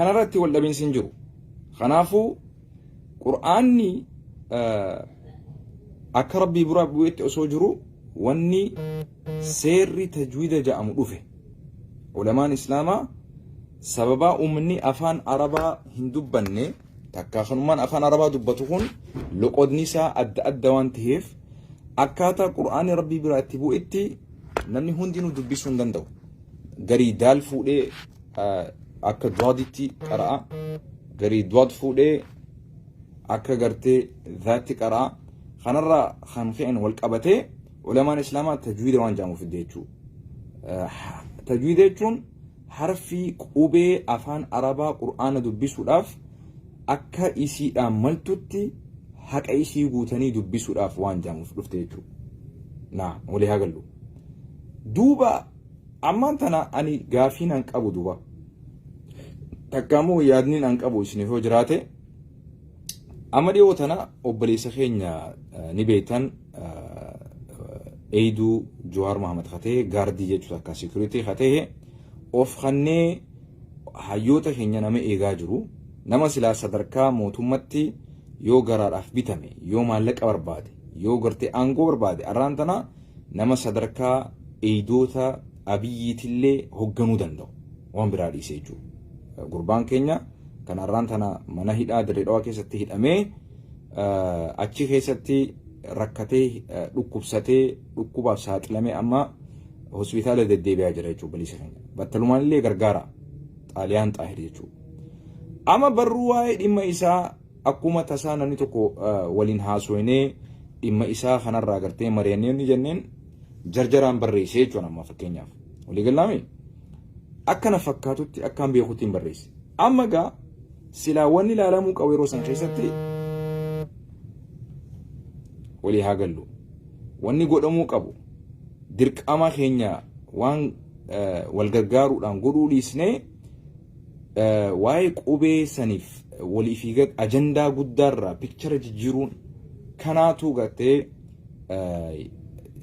kanarratti wal dhabiinsi hin jiru. Kanaafuu qur'aanni akka rabbii biraa bu'eetti osoo jiru wanni seerri tajwiida jedhamu dhufe. Ulamaan islaamaa sababaa uummanni afaan arabaa hin dubbanne takka kanumaan afaan arabaa dubbatu kun loqodni isaa adda adda waan ta'eef akkaataa qur'aanni rabbii biraa itti bu'etti namni hundinuu dubbisuu hin danda'u. Garii daal fuudhee akka duwaditti qara'a, garii duwad fuudhee akka gartee zaatti qara'a. Kanarraa kan fe'an wal qabatee ulamaan islaamaa tajwiida waan jedhamuuf jechuudha. Tajwiida jechuun harfii qubee afaan arabaa qur'aana dubbisuudhaaf akka isiidhaan maltutti haqa isii guutanii dubbisuudhaaf waan jedhamuuf dhufte jechuudha. Naa walii haa gallu. Duuba ammaan tana ani gaafiin an qabu duuba. Takkaamoo yaadniin an qabu isiniif yoo jiraate amma dhiyoo tana obboleessa keenya ni beektan Eiduu Jawaar Mohaammed Khatee gaardii jechuudha akka security Khatee of kannee hayyoota keenya nama eegaa jiru. Nama silaa sadarkaa mootummatti yoo garaadhaaf bitame, yoo maallaqa barbaade, yoo gartee aangoo barbaade arraan tana nama sadarkaa eeyidoota abiyyiitillee hoogganuu danda'u waan biraa dhiisee jechuudha. Gurbaan keenya kan arraan tana mana hidhaa Dirree Dhawaa keessatti hidhamee achi keessatti rakkatee dhukkubsatee dhukkubaaf saaxilamee amma hospitaala deddeebi'aa jira jechuudha balisa keenya. Battalumaan illee gargaara Xaaliyaan Xaahir jechuudha. Amma barruu waa'ee dhimma isaa akkuma tasaa namni tokko waliin haasofnee dhimma isaa kanarraa gartee mari'annee ni jenneen jarjaraan barreessee jechuudha amma fakkeenyaaf. Walii gallaame akkana fakkaatutti akkaan beekutti hin barreesse. Amma gaa silaa wanni ilaalamuu qabu yeroo san keessatti walii haa gallu. Wanni godhamuu qabu dirqama keenya waan wal gargaaruudhaan godhuu dhiisnee waa'ee qubee saniif waliif ajandaa guddaarraa pikchara jijjiiruun kanaatu gartee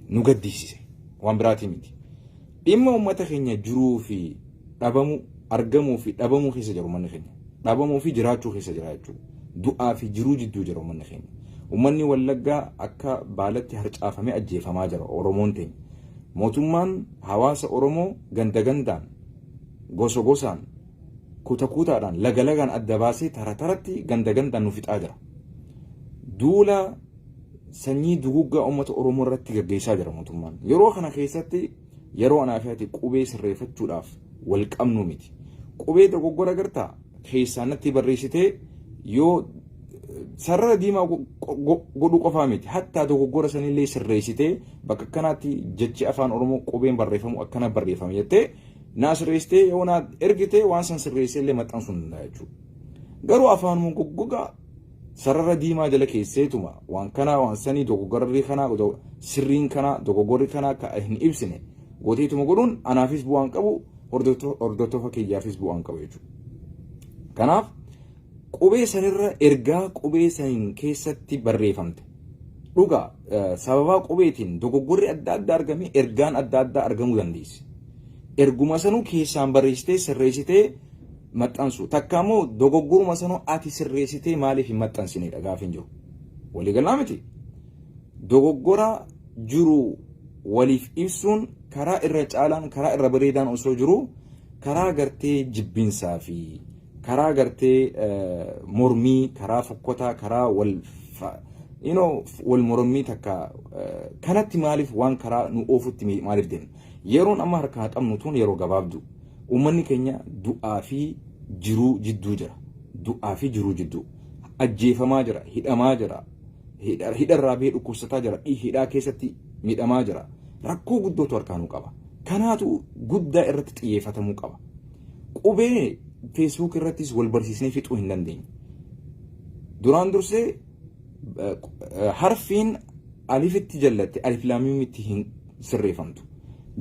nu gaddisiise waan biraatii miti. Dhimma uummata keenya jiruu fi dhabamuu argamuu fi dhabamuu keessa jiru uummanni keenya. Dhabamuu fi jiraachuu keessa jira jechuudha. Du'aa fi jiruu jidduu jira uummanni keenya. Uummanni Wallaggaa akka baalatti harcaafamee ajjeefamaa jira Oromoon teenya. Mootummaan hawaasa Oromoo ganda gandaan gosa gosaan kuta kutaadhaan laga lagaan adda baasee tara taratti ganda gandaan nu fixaa jira. Duula sanyii duguggaa uummata Oromoo irratti gaggeessaa jira mootummaan. Yeroo kana keessatti yeroo anaafiyaati qubee sirreeffachuudhaaf wal qabnu miti. Qubee dogoggora gartaa keessaanatti barreessitee yoo sarara diimaa godhu qofaa miti. Hattaa dogoggora sanillee sirreessitee bakka kanaatti jechi afaan Oromoo qubeen barreeffamu akkana barreeffame jettee naa sirreessitee yoo naa ergitee waan san sirreessee illee maxxansuu hin danda'a jechuudha. Garuu afaanuma goggogaa sarara diimaa jala keesseetuma waan kanaa waan sanii dogoggorri kanaa sirriin kanaa dogoggorri kanaa ka hin ibsine gooteetuma godhuun anaafis bu'aan qabu hordoftoota kiyyaafis bu'aan qabu jechuudha. Kanaaf qubee sanirra ergaa qubee saniin keessatti barreeffamte dhugaa sababaa qubeetiin dogoggorri adda addaa argamee ergaan adda addaa argamuu dandeessi. Erguma sanuu keessaan barreessitee sirreessitee maxxansu takka immoo dogoggoruma sanuu ati sirreessitee maaliif hin maxxansinedha gaafin jiru. Walii galaa miti. Dogoggora jiru waliif ibsuun karaa irra caalaan karaa irra bareedaan osoo jiru karaa gartee jibbinsaa fi karaa gartee mormii karaa fokkotaa karaa wal mormii takka kanatti maaliif waan karaa nu oofutti maaliif deemna. Yeroon amma harkaa qabnu tun yeroo gabaabdu uummanni keenya du'aa fi jiruu jidduu jira. Du'aa fi jiruu jidduu ajjeefamaa jira, hidhamaa jira, hidharraa bahee dhukkubsataa jira, hidhaa keessatti miidhamaa jira. Rakkoo guddootu harkaa nu qaba. Kanaatu guddaa irratti xiyyeeffatamuu qaba. Qubee Facebook irrattis wal barsiisnee fixuu hin dandeenye. Duraan dursee harfiin alifitti jallatte alif laamiimitti hin sirreeffamtu.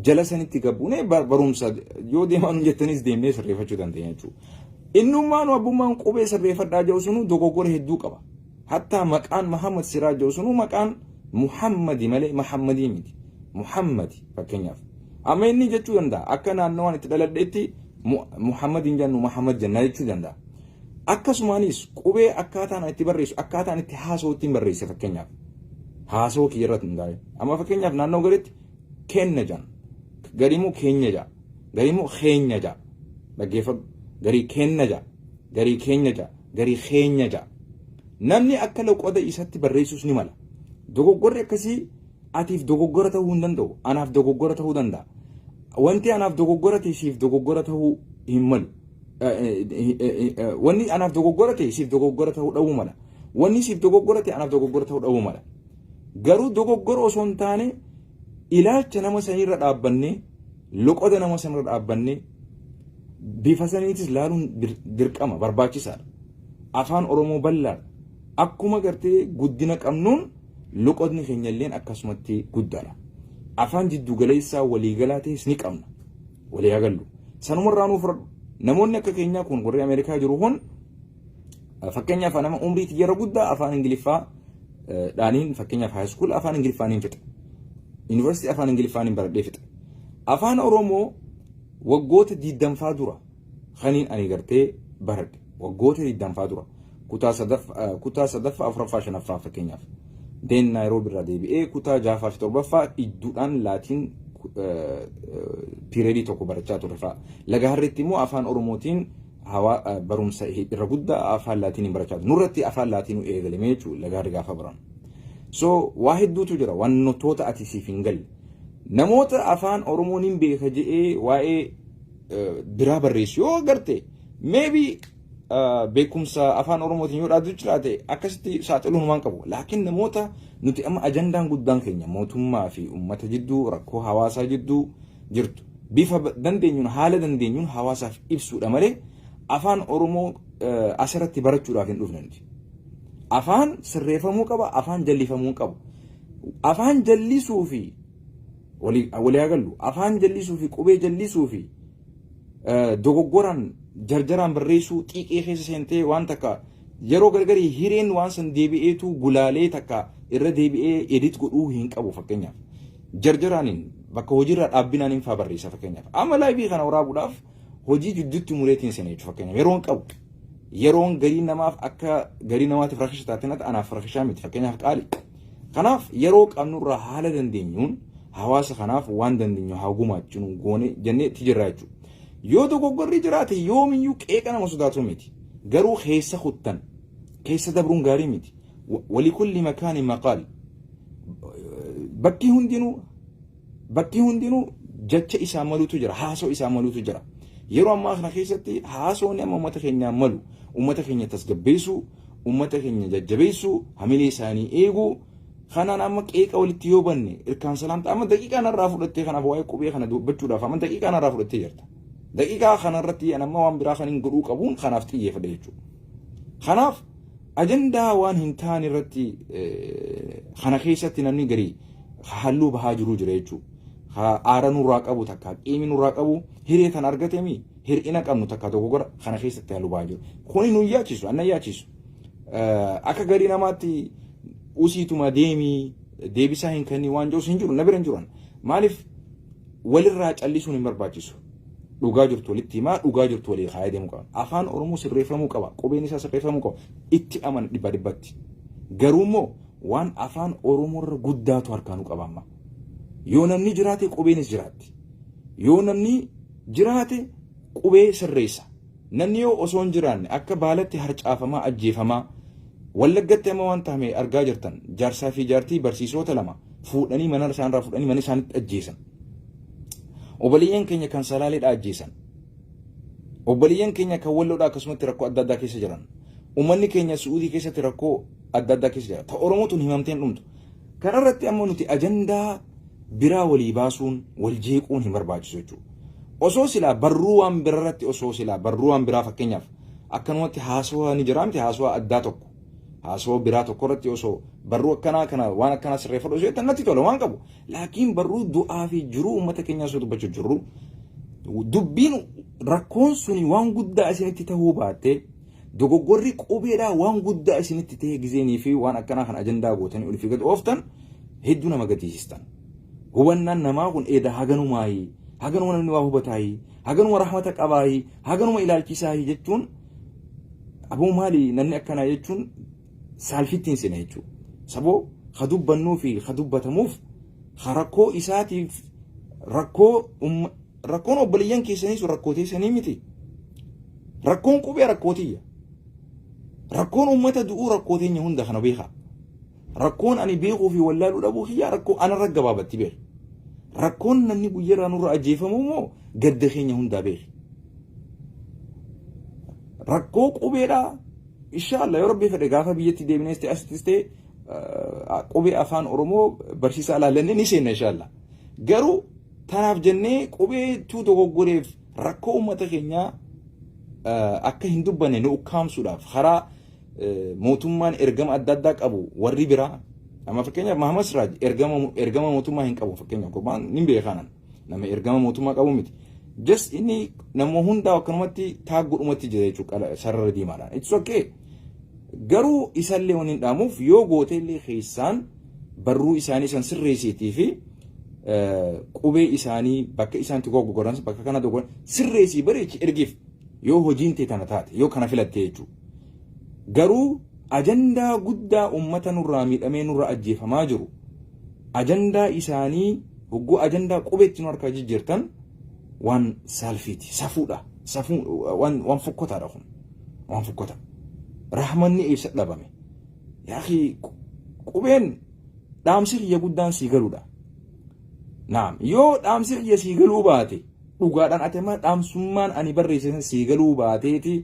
Jala sanitti gabbuunee barumsa yoo deemaan jettanis deemnee sirreeffachuu dandeenya jechuudha. Innummaan abbummaan qubee sirreeffadhaa jiru sunu dogoggora hedduu qaba. Hattaa maqaan Muhammad Siraa jiru sunu maqaan Muhammadi malee Muhammadii miti. Muhammadi fakkeenyaaf. Amma inni jechuu danda'a akka naannawaan itti dhaladheetti Muhammad injannu Muhammad janna jechuu danda'a. Akkasumaanis qubee akkaataan itti barreessu akkaataan itti haasoo ittiin barreesse fakkeenyaaf haasoo kiyyarratti hundaa'e. Amma fakkeenyaaf naannoo garitti kenna jan gariimmoo keenya jaa gariimmoo keenya jaa dhaggeeffadhu garii kenna jaa garii keenya jaa garii keenya jaa namni akka loqoda isatti barreessus ni mala. Dogoggorri akkasii atiif dogoggora ta'uu hin danda'u anaaf dogoggora ta'uu danda'a. Wanti anaaf dogoggora ta'e siif dogoggora ta'uu hin malu. Wanni anaaf dogoggora ta'e siif dogoggora ta'uu dhabuu mala. Wanni siif dogoggora ta'e anaaf dogoggora ta'uu dhabuu mala. Garuu dogoggora osoo hin taane ilaalcha nama sanirra dhaabbannee loqoda nama sanirra dhaabbannee bifa saniitis laaluun dirqama barbaachisaadha. Afaan Oromoo bal'aadha. Akkuma gartee guddina qabnuun loqodni keenyalleen akkasumatti guddaadha. Afaan jiddu galeessaa waliigalaa ta'es ni qabna. Walii agallu. Sanumarraa nuuf fudhadhu. Namoonni akka keenyaa kun warri Ameerikaa jiru kun fakkeenyaaf nama umriitti yeroo guddaa afaan Ingiliffaa dhaaniin fakkeenyaaf haayiskool afaan Ingiliffaaniin fixe. Yuunivarsiitii afaan Ingiliffaaniin baradhee fixe. Afaan Oromoo waggoota 20 dura kaniin ani gartee baradhe. Waggoota 20 dura kutaa sadaffaa afuraffaa shanaffaa fakkeenyaaf. Deen Naayiroobii irraa deebi'ee kutaa 6ffaa fi 7ffaa idduudhaan laatiin pireedii tokko barachaa ture fa'a. Laga harreetti immoo afaan Oromootiin barumsa irra guddaa afaan laatiin barachaa ture. Nurratti afaan laatiin eegalamee jechuudha laga harree gaafa baran. So waa hedduutu jira wantoota ati siif hin galle. Namoota afaan Oromoon hin beeka jedhee waa'ee biraa barreessu yoo garte maybe beekumsa afaan Oromootiin yoo dhaabdu jiraate akkasitti saaxiluun waan qabu. Laakiin namoota nuti amma ajandaan guddaan keenya mootummaa fi uummata jidduu rakkoo hawaasaa jidduu jirtu bifa dandeenyuun haala dandeenyuun hawaasaaf ibsuudha malee afaan Oromoo asirratti barachuudhaaf hin dhufne nuti. Afaan sirreeffamuu qaba, afaan jallifamuu qabu. Afaan jallisuu fi walii agallu afaan jallisuu fi qubee jallisuu fi dogoggoraan jarjaraan barreessuu xiiqee keessa seentee waan takka yeroo gargarii hireen waan san deebi'eetu gulaalee takka irra deebi'ee edit godhuu hin qabu fakkeenyaaf. Jarjaraaniin bakka hojiirra dhaabbinaan hin faa barreessa fakkeenyaaf. Amma laayivii kana waraabuudhaaf hojii jidduutti mureetiin seenee jechuudha fakkeenyaaf yeroon qabu. Yeroon garii namaaf akka garii namaatiif rakkisha taateen anaaf rakkishaa miti fakkeenyaaf qaali. Kanaaf yeroo qabnurraa haala dandeenyuun hawaasa kanaaf waan dandeenyu haa gumaachinu goone jennee itti jirra jechuudha. Yoo dogoggorri jiraate yoomiyyuu qeeqa nama sodaatu miti. Garuu keessa kuttan keessa dabruun gaarii miti. Walikulli makaani maqaal. Bakki hundinuu jecha isaa maluutu jira, haasoo isaa maluutu jira. Yeroo ammaa kana keessatti haasoon amma uummata keenyaa malu, uummata keenya tasgabbeessuu, uummata keenya jajjabeessuu, hamilee isaanii eeguu. Kanaan amma qeeqa walitti yoo banne ilkaan salaamta amma daqiiqaa narraa fudhattee kanaaf waa'ee qubee kana dubbachuudhaaf amma daqiiqaa narraa fudhattee jirta. Daqiiqaa kanarratti amma waan biraa kan hin godhuu qabuun kanaaf xiyyeeffadhe jechuudha. Kanaaf ajandaa waan hin taane irratti kana keessatti namni garii halluu bahaa jiruu jira jechuudha. Aara nurraa qabu takka qiimi nurraa qabu hiree tan argatemi hir'ina qabnu takka dogoggora kana keessatti halluu bahaa jiru. Kuni nu yaachisu anna yaachisu. Akka garii namaatti usiituma deebisaa hin kenni waan jiru hin jiru na bira hin jiran. Maaliif walirraa callisuun hin barbaachisu. Dhugaa jirtu walitti himaa dhugaa jirtu walii haa deemu qaba. Afaan Oromoo sirreeffamuu qaba. Qubeen isaa sirreeffamuu qaba. Itti amana dhibba dhibbatti. Garuu immoo waan afaan Oromoo irra guddaatu harkaanuu qaba amma. Yoo namni jiraate qubeenis jiraatti. Yoo namni jiraate qubee sirreessa. Namni yoo osoo hin jiraanne akka baalatti harcaafamaa ajjeefamaa Wallaggatti amma waan taame argaa jirtan jaarsaa fi jaartii barsiisota lama fuudhanii mana isaanirraa fuudhanii mana isaanitti ajjeesan. Obboleeyyan keenya kan Salaaleedhaa ajjeesan. Obboleeyyan keenya kan Walloodhaa akkasumatti rakkoo adda addaa keessa jiran. Uummanni keenya Suudii keessatti rakkoo adda addaa keessa jira. Ta Oromootuun himamteen dhumtu. Kanarratti ammoo nuti ajandaa biraa walii baasuun wal jeequun hin barbaachisu jechuudha. Osoo silaa barruu waan biraarratti osoo silaa barruu waan biraa fakkeenyaaf akkanumatti haasawaa ni jira miti haasawaa addaa tokko. Haasawaa biraa tokko irratti osoo barruu akkanaa kana waan akkanaa sirreeffadhu osoo natti tola waan qabu. Laakiin barruu du'aa fi jiruu uummata keenyaa osoo dubbachuu jirru dubbiin rakkoon suni waan guddaa isinitti ta'uu baatte dogoggorri qubeedhaa waan guddaa isinitti ta'e gizeenii fi waan akkanaa kan ajandaa gootanii olii fi gad ooftan hedduu nama gaddisiistan. Hubannaan namaa kun eeda haganumaayii haganuma namni waa hubataayi haganuma rahmata qabaayi haganuma ilaalchisaayi jechuun aboo maali namni akkanaa jechuun saalfittiin sina jechuudha saboo kadubbannuu fi kadubbatamuuf rakkoo isaatiif rakkoon obboleeyyan keessanii sun rakkoo teessanii miti rakkoon qubee rakkootiyya rakkoon ummata du'uu rakkoo teenya hunda kana beekaa rakkoon ani beekuu fi wallaaluu dhabuu kiyya rakkoo anarra gabaabatti beeku rakkoon namni guyyaarraa nurra ajjeefamu immoo gadda keenya hundaa beeki rakkoo qubeedhaa inshallah yoo rabbi fedhe gaafa biyyatti deebinees ta'e asittis ta'e qubee afaan oromoo barsiisaa ilaallanne ni seenna inshallah garuu tanaaf jennee qubee tuu dogoggoreef rakkoo uummata keenyaa akka hin dubbanne nu ukkaamsuudhaaf karaa mootummaan ergama adda addaa qabu warri biraa amma fakkeenyaaf Mahamad Siraaj ergama mootummaa hin qabu fakkeenyaaf gurbaan ni beekanan nama ergama mootummaa qabu miti just inni nama hundaa akkanumatti taagguudhumatti jira jechuudha sarara diimaadhaan it's okay garuu isallee waan hin dhaamuuf yoo gooteellee keessaan barruu isaanii san sirreessiitii fi qubee isaanii bakka isaanitti goggoran bakka kana dogoran sirreessii bareechi ergiif yoo hojiin tee tana taate yoo kana filatte jechuudha garuu ajandaa guddaa ummata nurraa miidhamee nurra ajjeefamaa jiru ajandaa isaanii hogguu ajandaa qubeetti nu harkaa jijjiirtan waan saalfiiti safuudha waan fokkotaadha kun waan fokkota rahmanni eessa dhabame yaa qubeen dhaamsi kiyya guddaan sii galuudha naam yoo dhaamsi kiyya sii galuu baate dhugaadhaan atema dhaamsummaan ani barreessan sii galuu baateeti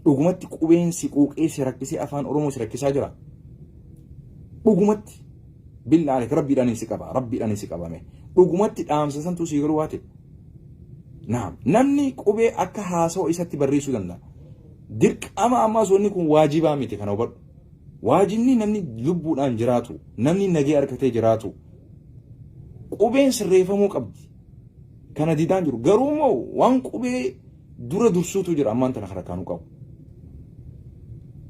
dhugumatti qubeen si quuqee si rakkisee afaan oromoo si rakkisaa jira dhugumatti billaahi rabbiidhaan si qabame dhugumatti dhaamsa santu sii galuu baate naam namni qubee akka haasawaa isatti barreessuu danda'a dirqama ammaa sonni kun waajibaa miti kana hubadhu waajibni namni lubbuudhaan jiraatu namni nagee argatee jiraatu qubeen sirreeffamuu qabdi kana didaan jiru garuu immoo waan qubee dura dursuutu jira ammaan tana harakaanuu qabu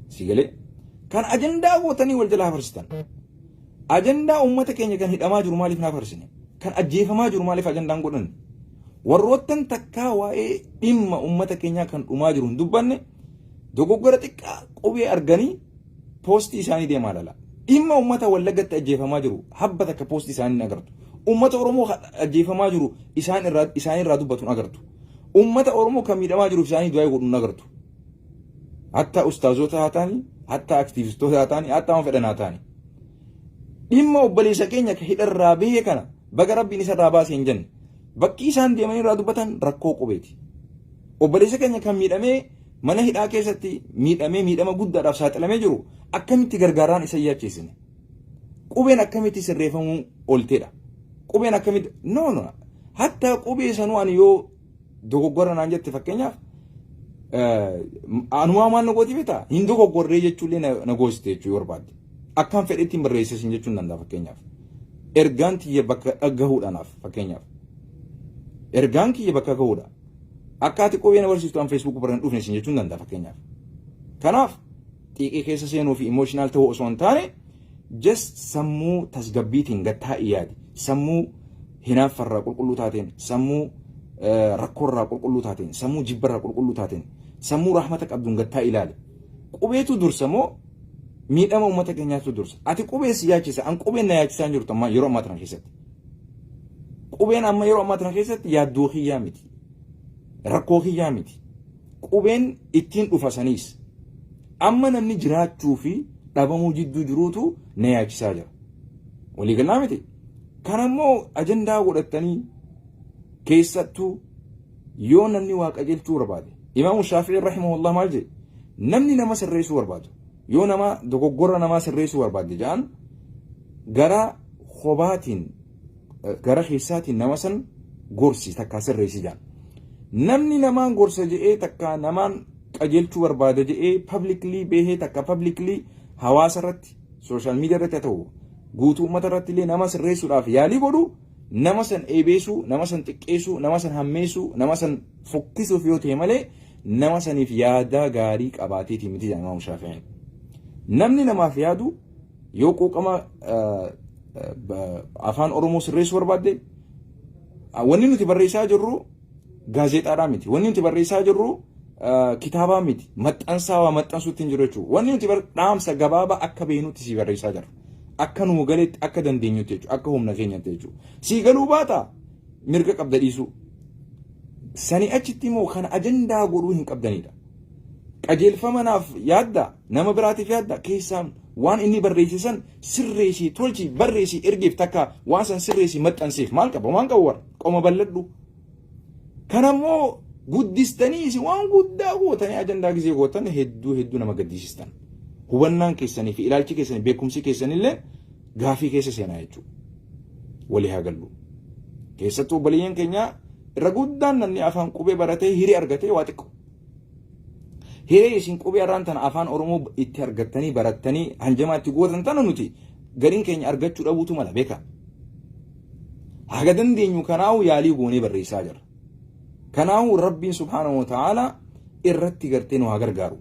sigalee kan ajandaa gootanii wal jalaa farsitan ajandaa uummata keenya kan hidhamaa jiru maaliif naaf farsine kan ajjeefamaa jiru maaliif ajandaan godhan warroottan takkaa waa'ee dhimma uummata keenyaa kan dhumaa jiru hin dubbanne dogoggora xiqqaa qubee arganii poostii isaanii deemaa lala dhimma uummata Wallaggatti ajjeefamaa jiru habba takka poostii isaanii agartu uummata oromoo ajjeefamaa jiru isaan irraa dubbatuun agartu uummata oromoo kan miidhamaa jiru isaanii du'aa godhuun agartu hatta ustaazota haa ta'anii hatta aktiivistoota haa ta'anii hatta waan fedhan haa ta'anii dhimma obboleessa keenya hidharraa bahee kana baga rabbiin isarraa baasee hin jenne bakki isaan deemanii irraa dubbatan rakkoo qubeeti obboleessa keenya kan miidhamee mana hidhaa keessatti miidhama guddaadhaaf saaxilamee jiru akkamitti gargaaraan isa yaachiisne qubeen akkamitti sirreeffamuu olteedha qubeen akkamitti no hatta qubee sanuu ani yoo dogoggora naan jette fakkeenyaaf anumaa maal nagooti beektaa hin dogoggorree jechuullee nagoosite jechuu yoo barbaadde akkaan fedhetti barreessin jechuun danda'a fakkeenyaaf ergaan tiyya bakka gahuudhaanaaf fakkeenyaaf ergaan kiyya bakka gahuudha akkaati qubee na barsiistu an feesbuuk baraan dhufne sin jechuun danda'a fakkeenyaaf kanaaf xiiqee keessa seenuu fi imooshinaal ta'uu osoo hin taane just sammuu tasgabbiitiin gattaa'ii yaadi sammuu hinaaffarraa qulqulluu taateen sammuu rakkoorraa qulqulluu taateen sammuu jibbarraa qulqulluu taateen sammuu rahmata qabduun gattaa ilaali qubeetu dursa moo miidhama uummata keenyaatu dursa ati qubee si yaachisa an qubeen na yaachisaa jirtu amma yeroo ammaa tana keessatti qubeen amma yeroo ammaa tana keessatti yaaddoo kiyyaa miti rakkoo kiyyaa miti qubeen ittiin dhufa saniis amma namni jiraachuu fi dhabamuu jidduu jiruutu na yaachisaa jira waliigalaa miti kanammoo ajandaa godhatanii keessattuu yoo namni waa qajeelchuu barbaade imaamu Shaafi'i rahimahullah maal jedhe namni nama sirreessuu barbaadu yoo nama dogoggora namaa sirreessuu barbaade jedhan gara khobaatiin gara keessaatiin nama san gorsi takka sirreessi jedhan namni namaan gorsa jedhee takka namaan qajeelchuu barbaade jedhee publicly bahee takka publicly hawaasa irratti social media irratti ta'u guutuu uummata irratti illee nama sirreessuudhaaf yaalii godhu nama san eebeesuu nama san xiqqeessuu nama san hammeessuu nama san fokkisuuf yoo ta'e malee nama saniif yaada gaarii qabaateeti miti jedhama Imaamu Shaafi'iin namni namaaf yaadu yoo quuqama afaan oromoo sirreessuu barbaadde wanni nuti barreessaa jirru gaazexaadhaa miti. Wanni nuti barreessaa jirru kitaabaa miti. Maxxansaa waa maxxansuutti hin jiru jechuudha. Wanni nuti dhaamsa gabaabaa akka beeknutti si barreessaa jirra. Akka nu galetti akka dandeenyutti jechuudha. Akka humna keenyatti jechuudha. Si galuu baata mirga qabda dhiisuu. Sani achitti immoo kana ajandaa godhuu hin qabdanidha. Qajeelfamanaaf yaadda nama biraatiif yaadda keessaan waan inni barreessisan sirreessii tolchi barreessii ergeef takka waan san sirreessii maxxanseef maal qaba waan qabu war qoma balladhu. Kanammoo guddistanii waan guddaa gootanii ajandaa gisee gootan hedduu nama gaddisiistan. Hubannaan keessanii fi ilaalchi keessanii beekumsi keessanillee gaafii keessa seenaa jechuudha. Walii haa gallu. Keessattuu obboleeyyan keenya irra guddaan namni afaan qubee baratee hirii argatee waa xiqqoo. Hiree isin qubee irraan tana afaan Oromoo itti argattanii barattanii hanjamaatti gootan tana nuti gariin keenya argachuu dhabuutu mala beeka. Haga dandeenyu kanaahu yaalii goonee barreessaa jira. Kanaahu Rabbiin subhaanahu wa ta'ala irratti gartee nu haa gargaaru.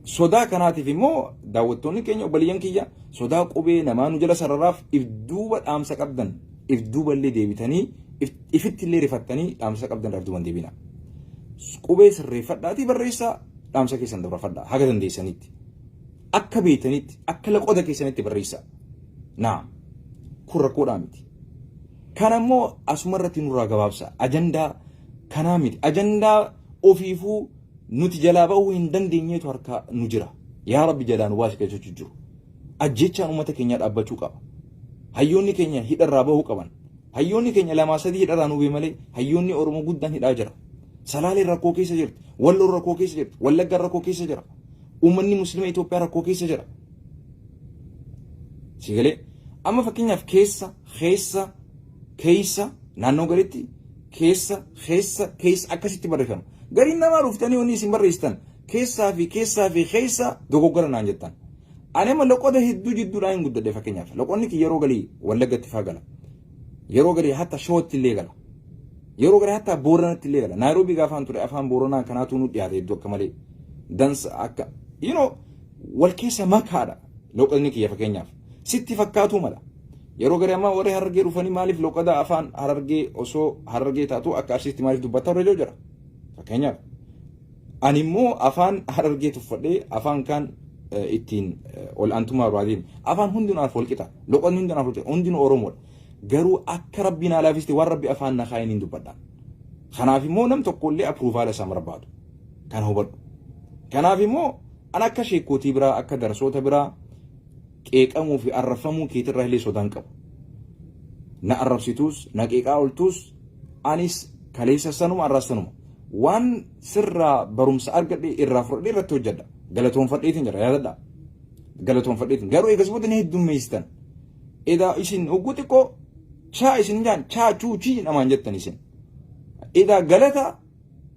Sodaa kanaatiif immoo daawwattoonni keenya obboleeyyan kiyya sodaa qubee namaa nu jala sararaaf if duuba dhaamsa qabdan if duuba illee deebitanii ifitti illee rifattanii dhaamsa qabdan irraa duuban deebina. Qubee sirreeffadhaatii barreessaa dhaamsa keessan dabarfadhaa haga dandeessanitti akka beetanitti akka laqoda keessanitti barreessaa. Naam kun rakkoodhaa miti. Kanammoo asuma irratti nurraa gabaabsa ajandaa kanaa miti ajandaa ofiifuu nuti jalaa ba'uu hin dandeenyeetu harkaa nu jira. Yaa Rabbi jalaa nu baasi keessachuu jiru. Ajjechaan uummata keenyaa dhaabbachuu qaba. Hayyoonni keenya hidharraa bahuu qaban. Hayyoonni keenya lamaa sadii hidharraa nu bee malee hayyoonni Oromoo guddaan hidhaa jira. Salaaleen rakkoo keessa jirti. Walloon rakkoo keessa jirti. Wallaggaan rakkoo keessa jira. Uummanni Musliima Itoophiyaa rakkoo keessa jira. Sigalee amma fakkeenyaaf keessa naannoo galitti keessa akkasitti barreeffama. Gariin namaa dhuftanii wanni isin barreessitan keessaa fi dogoggora naan jettan. Ani amma loqoda hedduu jidduudhaan hin guddadhe fakkeenyaaf. Loqonni yeroo galii Wallaggatti faa gala. Yeroo galii hatta Shawatti illee gala. Yeroo galii hatta Booranatti illee gala. Naayiroobii gaafaan ture afaan Booranaa kanaatu nu dhiyaate hedduu akka malee. Dansa akka wal keessa makaadha loqonni kiyya fakkeenyaaf. Sitti fakkaatu mala. Yeroo galii amma warri Harargee dhufanii maaliif loqoda afaan Harargee osoo Harargee taatu akka Arsiitti maaliif dubbataa hojjechuu jira. Fakkeenyaaf ani immoo afaan Harargee tuffadhee afaan kan ittiin ol aantummaa barbaadeen afaan hundumaaf wal qixa loqonni hundumaaf wal qixa hundinuu Oromoodha. Garuu akka Rabbiin alaafiste waan Rabbi afaan na kaa'een hin dubbadha. Kanaaf immoo nam tokkollee apruuvaala isaa barbaadu kan hubadhu. Kanaaf immoo an akka sheekootii biraa akka darsoota biraa qeeqamuu fi arrafamuu keetirraa illee sodaan qabu. Na arrabsituus na qeeqaa oltuus anis kaleessa sanuma arraas sanuma. Waan sirraa barumsa argadhe irraa fudhadhee irratti hojjedha. Galatoonfadheetiin jira yaadadha. Galatoonfadheetiin garuu eegas boodani heddummeessitan. Edaa isin hogguu xiqqoo chaa isin jaan chaa chuuchii namaan jettan isin. Edaa galata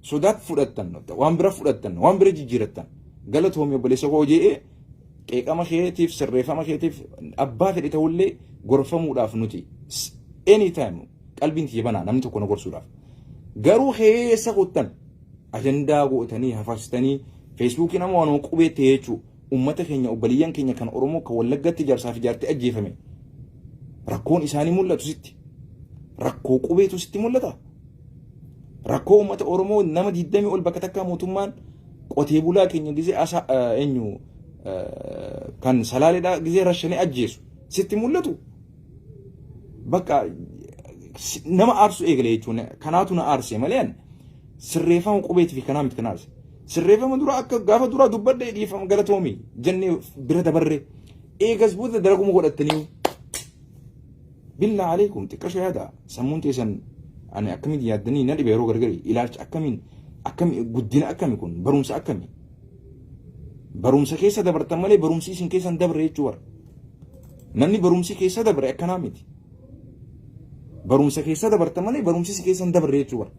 sodaat fudhattan waan bira fudhattan waan bira jijjiirattan. Galatoomii obboleessa koo je'ee qeeqama keetiif sirreeffama keetiif abbaa fedhe ta'ullee gorfamuudhaaf nuti anytime qalbiin tiyya banaa namni tokko na gorsuudhaaf. Garuu keessa kuttan ajandaa gootanii hafarsitanii feesbuukii nama waan qubee ta'e jechuun uummata keenya obboleeyyan keenya kan Oromoo kan Wallaggatti jaarsaa fi jaartii ajjeefame. Rakkoon isaanii mul'atu sitti. Rakkoo qubeetu sitti mul'ata. Rakkoo uummata Oromoo nama 20 ol bakka takkaa mootummaan qotee bulaa keenya gizee eenyu kan salaaleedhaa gizee rashanee ajjeesu sitti mul'atu. Bakka nama aarsu eegale jechuun kanaatu na aarse malee sirreeffama qubeetii fi kanaa miti kan aarse. Sirreeffama dura akka gaafa dura dubbadde dhiifama galatoomii jennee bira dabarre eegas booda dalaguma godhattanii billaa alaykum xiqqasho yaada sammuun teessan ani akkamiin yaaddanii na dhibe yeroo gargari ilaalcha akkamiin guddina akkami kun barumsa akkami barumsa keessa dabartan malee barumsi isin keessan dabre jechuu war namni barumsi keessa dabre akkanaa miti. Barumsa keessa dabartan malee barumsi isin keessan dabre jechuu war.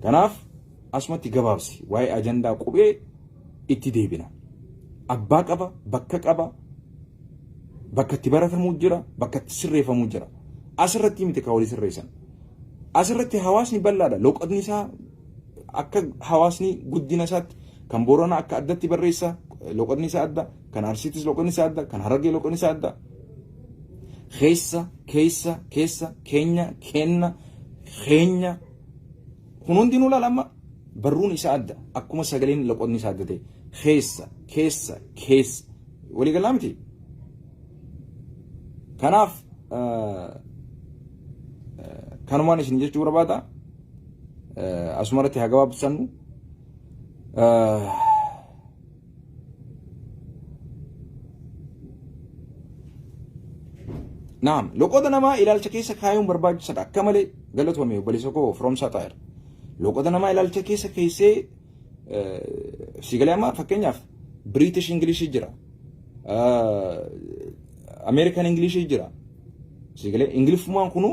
Kanaaf asumatti gabaabsi waa'ee ajandaa qubee itti deebina. Abbaa qaba, bakka itti baratamuu jira, bakka itti sirreeffamuu jira. Asirratti miti kan walii sirreessan. Asirratti hawaasni bal'aadha. Loqotni isaa akka hawaasni guddina isaatti kan Booranaa akka addatti barreessa loqotni isaa adda, kan Arsiitis loqotni isaa adda, kan Harargee loqotni isaa adda. keessa keenya keenya kun hundinuu lama barruun isaa adda akkuma sagaleen loqonni isaa adda ta'e keessa walii galaa miti kanaaf kanumaan isin jechuu barbaada asumarratti haa gabaabsannu naam loqoda namaa ilaalcha keessa kaayuun barbaachisaadha akka malee galatoomee obboleessa koo from Saxaayir loqoda namaa ilaalcha keessa keessee sigalee amma fakkeenyaaf British English jira American English jira sigalee Ingiliffumaan kunu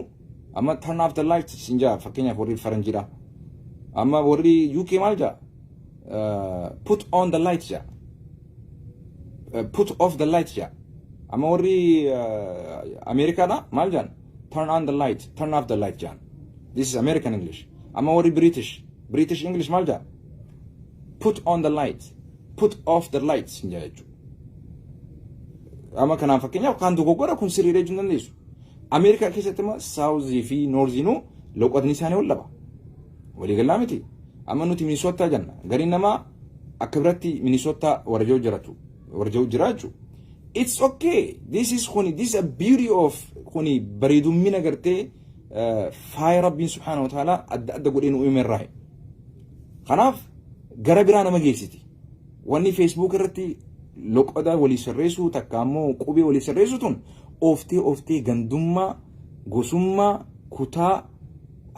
amma turn off the lights sinjaa fakkeenyaaf warri faranjiidha amma warri UK maal jaa put on the lights jaa put off the lights jaa amma warri Americaadha maal jaan turn on the light turn off the light jaan this is American English amma warri British English maal jaa put on the light put off the lights sinjaa jechuudha amma kanaan fakkeenyaaf kan dogoggora kun sirriidha jechuun dandeessu America keessatti ma South fi North nu loqotni isaanii wal laba walii galaa miti amma nuti Minnesota janna gariin nama akka biratti Minnesota warjoo jiraatu it's okay this is a beauty of khuni bareedumina gartee faay rabbiin subhanahu wa ta'ala adda godheen uume irraa kanaaf gara biraa nama geessiti wanni Facebook irratti loqoda walii sirreessu takka ammoo qubee walii sirreessu tun oftee gandummaa gosummaa kutaa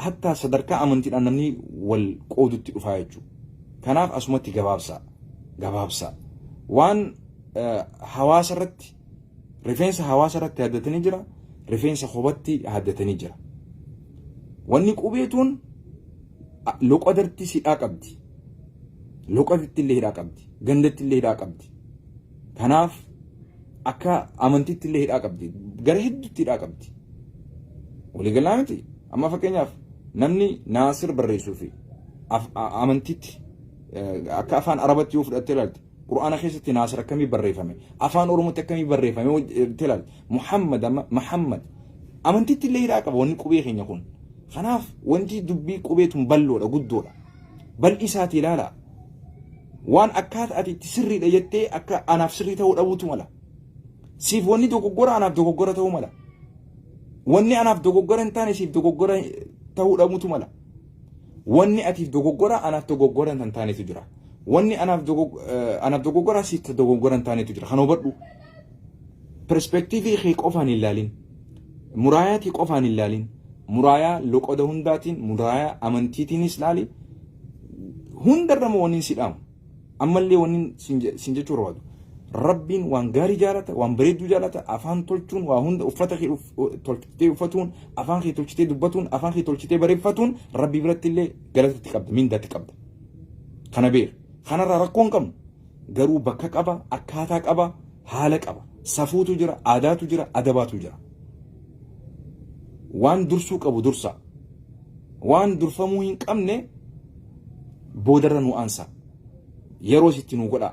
hatta sadarkaa amantiidhaan namni wal qoodutti dhufaa jechuudha kanaaf asumatti gabaabsa waan hawaasa irratti rifeensa hawaasa irratti haddatanii jira rifeensa qobatti haddatanii jira wanni qubeetuun loqodarti sidhaa qabdi loqodatti illee hidhaa qabdi gandatti illee hidhaa qabdi kanaaf akka amantiitti illee hidhaa qabdi gara hedduutti hidhaa qabdi walii galaa miti amma fakkeenyaaf namni Naasir barreessuu fi amantiitti akka afaan arabatti yoo fudhattee ilaalte Qur'aana keessatti Naasir akkamii barreeffame afaan Oromootti akkamii barreeffame ilaalte Muhammad amantiitti illee hidhaa qaba wanni qubee keenya kun kanaaf wanti dubbii qubeetun balloodha guddoodha bal'isaati ilaala waan akkaataa ati itti sirriidha jettee akka anaaf sirrii ta'uu dhabuutu mala siif wanni dogoggora anaaf dogoggora ta'uu mala wanni anaaf dogoggora hin taane siif dogoggora ta'uu dhabuutu mala wanni atiif dogoggora anaaf dogoggora hin taanetu jira wanni anaaf dogoggora siif dogoggora hin taanetu jira kan hubadhu perspektiivii kee qofaan hin ilaalin muraayatii qofaan hin ilaalin muraayaa loqoda hundaatiin muraayaa amantiitiinis ilaali hundarrama wanni si dhaamu ammallee wanni sin jechuu barbaadu rabbiin waan gaarii jaalata waan bareedduu jaalata afaan tolchuun waa hunda uffata kee tolchitee uffatuun afaan kee tolchitee dubbatuun afaan kee tolchitee bareeffatuun rabbii biratti illee galatatti qabda mindaatti qabda kana beer kanarraa rakkoon qabnu garuu bakka qaba akkaataa qaba haala qaba safuutu jira aadaatu jira adabaatu jira waan dursuu qabu dursa waan durfamuu hin qabne boodarra nu aansa yeroo sitti nu godha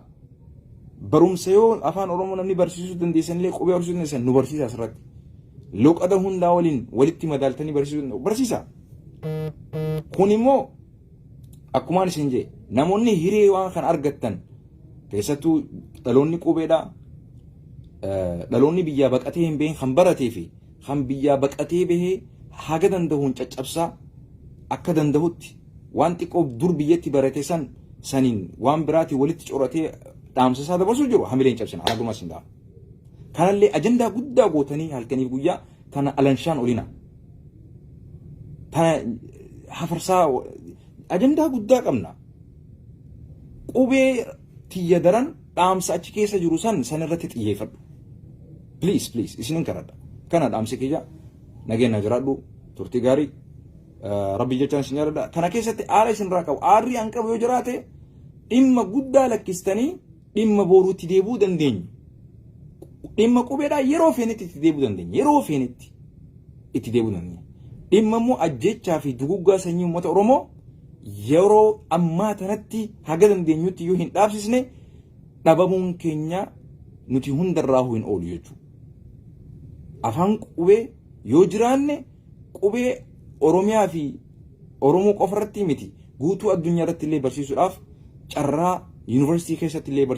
barumsa yoo afaan Oromoo namni barsiisuu dandeessan illee qubee barsiisuu dandeessan nu barsiisa asirratti loqoda hundaa waliin walitti madaaltanii barsiisuu barsiisa kun immoo akkumaan isin jee namoonni hiree waan kan argattan keessattuu dhaloonni qubeedha dhaloonni biyyaa baqatee hin beekin kan baratee fi kan biyyaa baqatee bahee haga danda'uun caccabsaa akka danda'utti waan xiqqoo dur biyyatti barate saniin waan biraati walitti coratee dhaamsa isaa dabarsuu jiru hamileen cabsina arguma sindaa kanallee ajandaa guddaa gootanii halkaniif guyyaa tana alanshaan olina tana hafarsaa ajandaa guddaa qabna qubee tiyya daran dhaamsa achi keessa jiru san irratti xiyyeeffadhu please isinin karadha kana dhaamsa kiyya nageenya jiraadhu turtii gaarii rabbi jechaan isin jaaladha kana keessatti aara isin irraa qabu aarri an qabu yoo jiraate dhimma guddaa lakkistanii dhimma boruutti deebuu dandeenyu dhimma qubeedhaa yeroo feenetti itti deebuu dandeenya dhimma immoo ajjechaa fi duguggaa sanyii uummata Oromoo yeroo ammaa tanatti haga dandeenyutti yoo hin dhaabsisne dhabamuun keenya nuti hundarraa hin oolu jechuudha afaan qubee yoo jiraanne qubee Oromiyaa fi Oromoo qofa irratti miti guutuu addunyaa irratti illee barsiisuudhaaf carraa yuunivarsiitii keessatti illee